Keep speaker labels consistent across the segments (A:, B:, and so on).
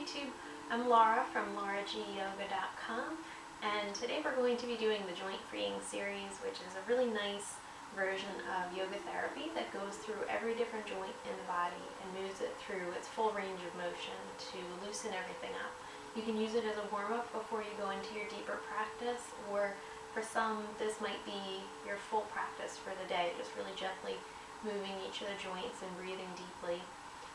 A: YouTube. I'm Laura from LauraGYOGA.com, and today we're going to be doing the joint freeing series, which is a really nice version of yoga therapy that goes through every different joint in the body and moves it through its full range of motion to loosen everything up. You can use it as a warm-up before you go into your deeper practice, or for some this might be your full practice for the day, just really gently moving each of the joints and breathing deeply.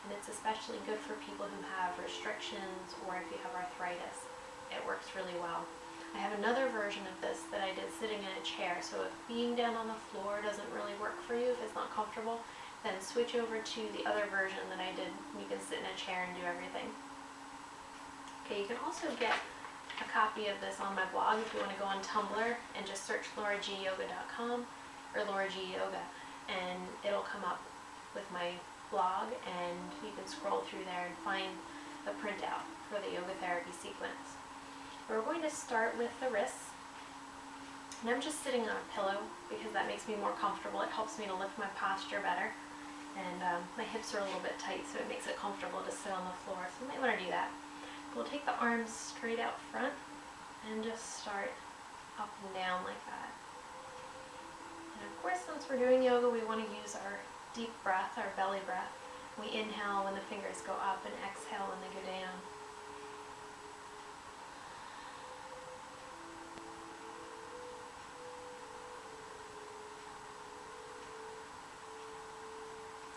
A: And it's especially good for people who have restrictions or if you have arthritis. It works really well. I have another version of this that I did sitting in a chair, so if being down on the floor doesn't really work for you, if it's not comfortable, then switch over to the other version that I did. You can sit in a chair and do everything. Okay, you can also get a copy of this on my blog if you want to go on Tumblr and just search LauraGYOGA.com or LauraGYOGA, and it'll come up with my blog, and you can scroll through there and find the printout for the yoga therapy sequence. We're going to start with the wrists, and I'm just sitting on a pillow because that makes me more comfortable. It helps me to lift my posture better, and my hips are a little bit tight, so it makes it comfortable to sit on the floor, so you might want to do that. We'll take the arms straight out front and just start up and down like that. And of course, since we're doing yoga, we want to use our deep breath, our belly breath. We inhale when the fingers go up and exhale when they go down.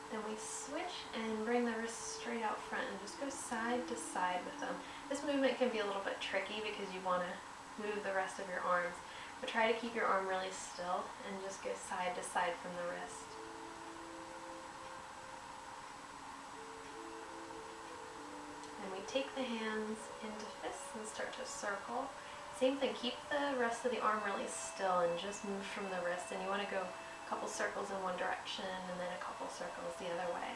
A: Then we switch and bring the wrists straight out front and just go side to side with them. This movement can be a little bit tricky because you want to move the rest of your arms, but try to keep your arm really still and just go side to side from the wrist. And we take the hands into fists and start to circle. Same thing, keep the rest of the arm really still and just move from the wrist, and you want to go couple circles in one direction and then a couple circles the other way.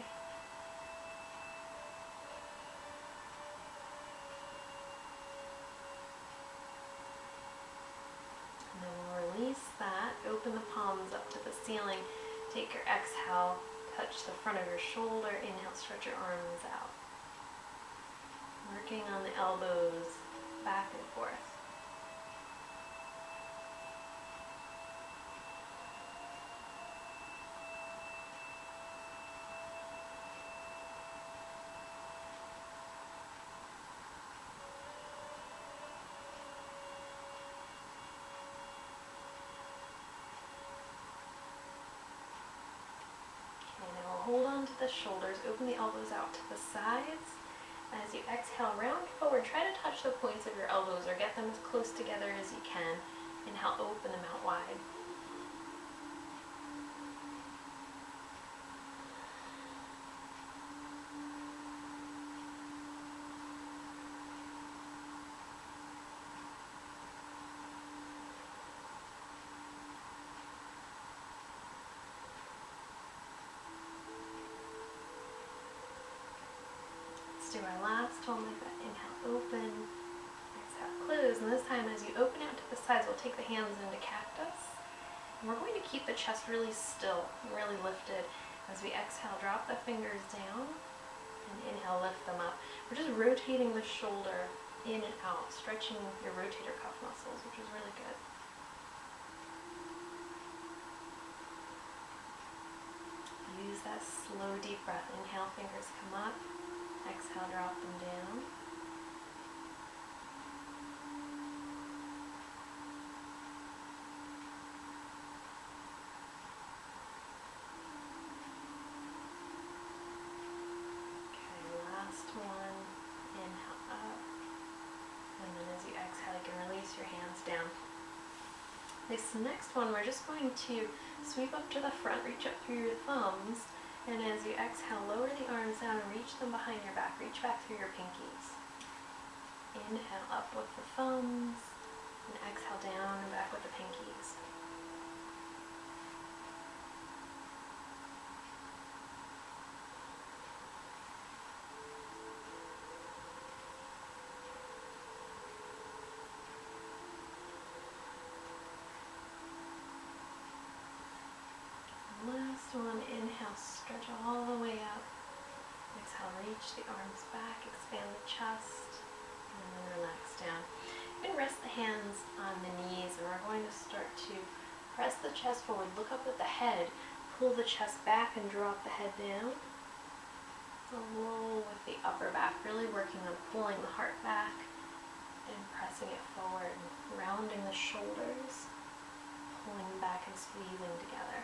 A: And then we'll release that, open the palms up to the ceiling, take your exhale, touch the front of your shoulder, inhale, stretch your arms out. Working on the elbows back and forth. Hold on to the shoulders, open the elbows out to the sides. As you exhale, round forward, try to touch the points of your elbows or get them as close together as you can. Inhale, open them out wide. Do our last one like that. Inhale, open, exhale, close. And this time as you open out to the sides, we'll take the hands into cactus. And we're going to keep the chest really still, really lifted. As we exhale, drop the fingers down, and inhale, lift them up. We're just rotating the shoulder in and out, stretching your rotator cuff muscles, which is really good. Use that slow, deep breath. Inhale, fingers come up. Exhale, drop them down. Okay, last one. Inhale up. And then as you exhale, you can release your hands down. This next one, we're just going to sweep up to the front, reach up through your thumbs. And as you exhale, lower the arms down and reach them behind your back. Reach back through your pinkies. Inhale up with the thumbs, and exhale down and back with the pinkies. Last one, inhale, stretch all the way up. Exhale, reach the arms back, expand the chest. rest the hands on the knees, and we're going to start to press the chest forward, look up at the head, pull the chest back and drop the head down. Roll with the upper back, really working on pulling the heart back and pressing it forward, rounding the shoulders, pulling back and squeezing together.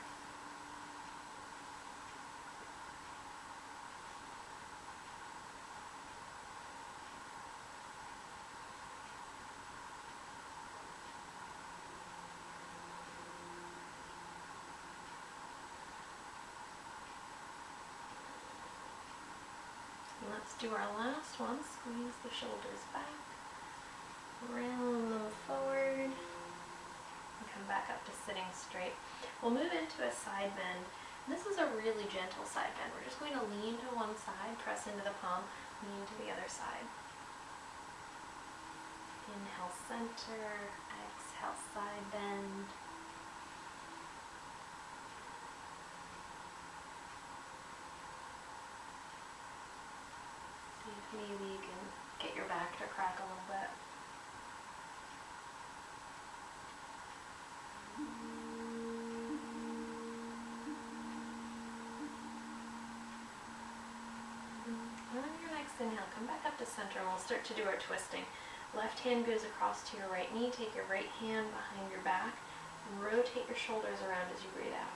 A: Let's do our last one. Squeeze the shoulders back, round them forward, and come back up to sitting straight. We'll move into a side bend. This is a really gentle side bend. We're just going to lean to one side, press into the palm, lean to the other side. Inhale, center, exhale, side bend. Maybe you can get your back to crack a little bit. And on your next inhale, come back up to center and we'll start to do our twisting. Left hand goes across to your right knee. Take your right hand behind your back and rotate your shoulders around as you breathe out.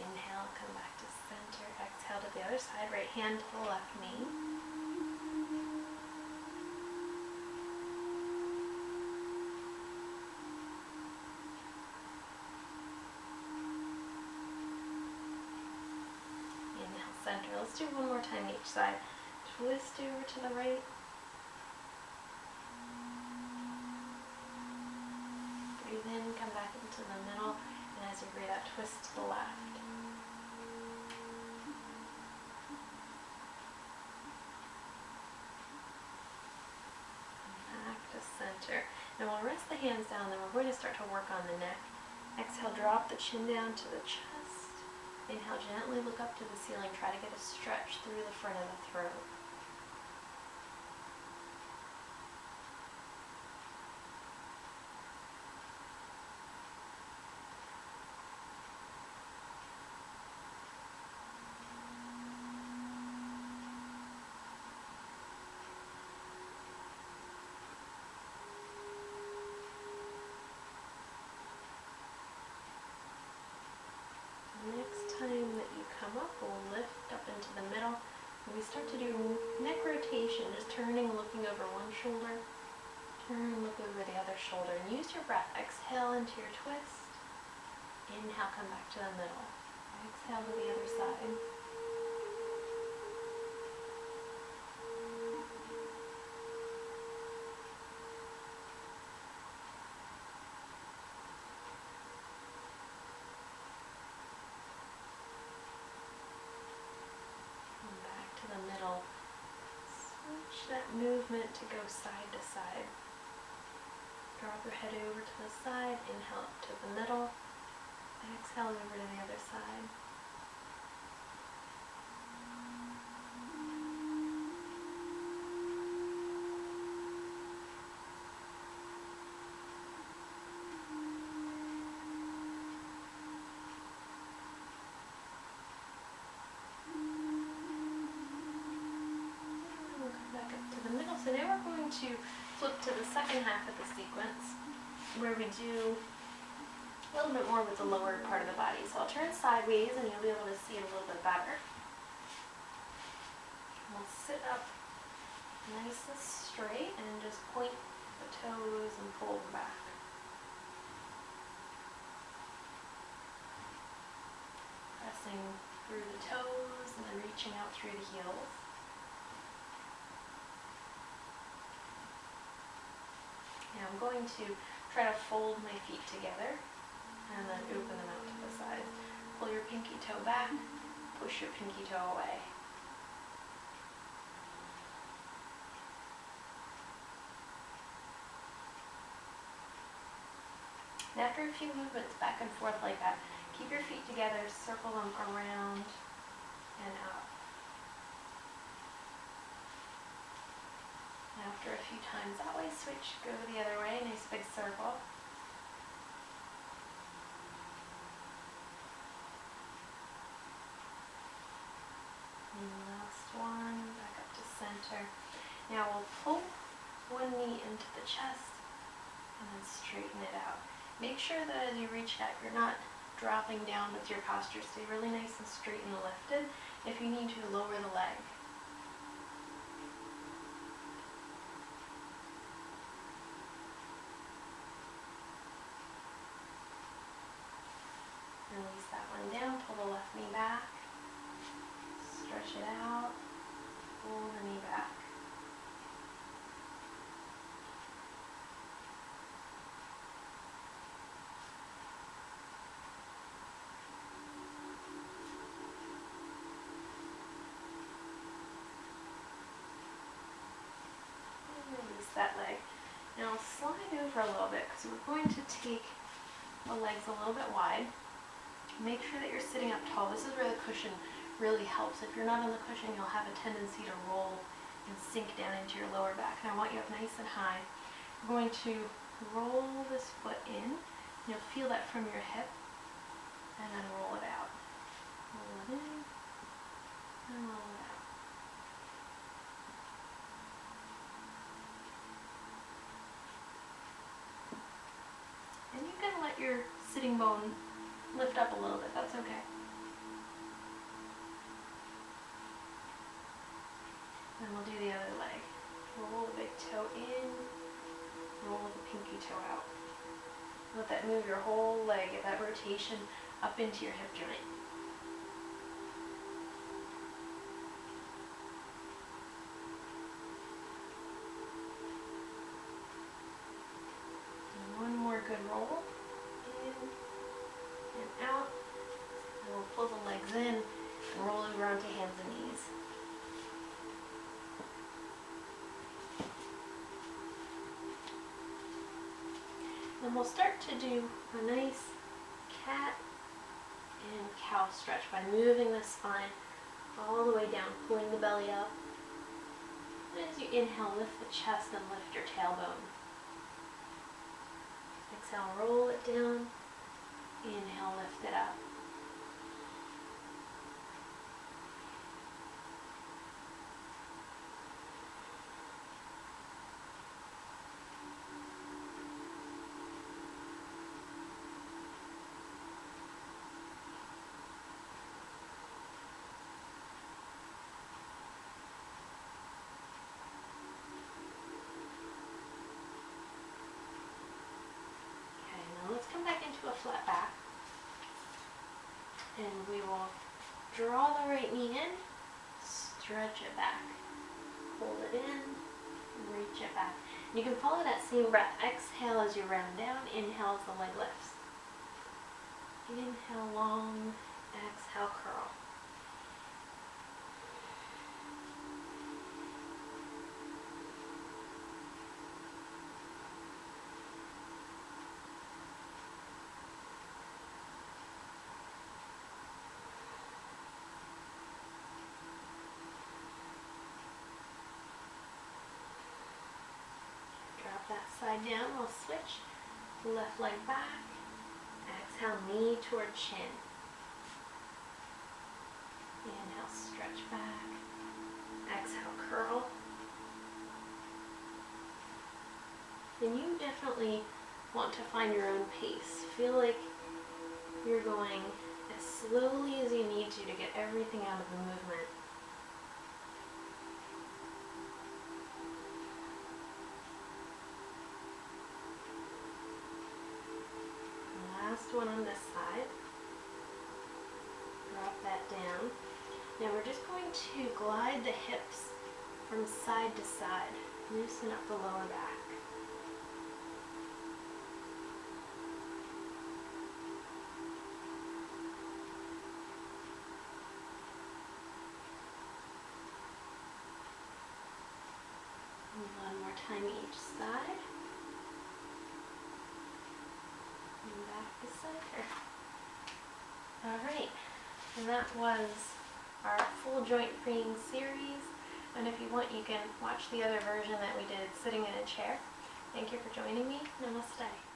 A: Inhale, come back to center. Exhale to the other side. Right hand to the left knee. Inhale, center. Let's do one more time each side. Twist over to the right. Breathe in, come back into the middle, and as you breathe out, twist to the left. Center. Now we'll rest the hands down, then we're going to start to work on the neck. Exhale, drop the chin down to the chest. Inhale, gently look up to the ceiling. Try to get a stretch through the front of the throat. Next time that you come up, we'll lift up into the middle. And we start to do neck rotation, just turning, looking over one shoulder, turn, look over the other shoulder, and use your breath. Exhale into your twist. Inhale, come back to the middle. Exhale to the other side. The middle. Switch that movement to go side to side. Drop your head over to the side, inhale up to the middle, exhale over to the other side. So now we're going to flip to the second half of the sequence where we do a little bit more with the lower part of the body. So I'll turn sideways and you'll be able to see it a little bit better. We'll sit up nice and straight and just point the toes and pull back. Pressing through the toes and then reaching out through the heels. Now I'm going to try to fold my feet together and then open them out to the sides. Pull your pinky toe back, push your pinky toe away. And after a few movements back and forth like that, keep your feet together, circle them around and up. After a few times that way, switch, go the other way, nice big circle. And last one, back up to center. Now we'll pull one knee into the chest and then straighten it out. Make sure that as you reach out, you're not dropping down with your posture. Stay really nice and straight and lifted. If you need to, lower the leg. Release that one down, pull the left knee back, stretch it out, pull the knee back. And release that leg. Now slide over a little bit because we're going to take the legs a little bit wide. Make sure that you're sitting up tall. This is where the cushion really helps. If you're not on the cushion, you'll have a tendency to roll and sink down into your lower back. And I want you up nice and high. We're going to roll this foot in. You'll feel that from your hip, and then roll it out. Roll it in, and roll it out. And you can let your sitting bone lift up a little bit, that's okay. And we'll do the other leg. Roll the big toe in, roll the pinky toe out. Let that move your whole leg, get that rotation up into your hip joint. And one more good roll. Out, and we'll pull the legs in and roll over onto hands and knees. Then we'll start to do a nice cat and cow stretch by moving the spine all the way down, pulling the belly up. And as you inhale, lift the chest and lift your tailbone. Exhale, roll it down. Inhale, lift it up. Okay, now let's come back into a flat back. And we will draw the right knee in, stretch it back, hold it in, reach it back. And you can follow that same breath. Exhale as you round down, inhale as the leg lifts. Inhale long, exhale curl. That side down, we'll switch. Left leg back. Exhale, knee toward chin. Inhale, stretch back. Exhale, curl. And you definitely want to find your own pace. Feel like you're going as slowly as you need to get everything out of the movement. Last one on this side. Drop that down. Now we're just going to glide the hips from side to side. Loosen up the lower back. And one more time each side. off the center. Alright, and that was our full joint freeing series. And if you want, you can watch the other version that we did sitting in a chair. Thank you for joining me. Namaste.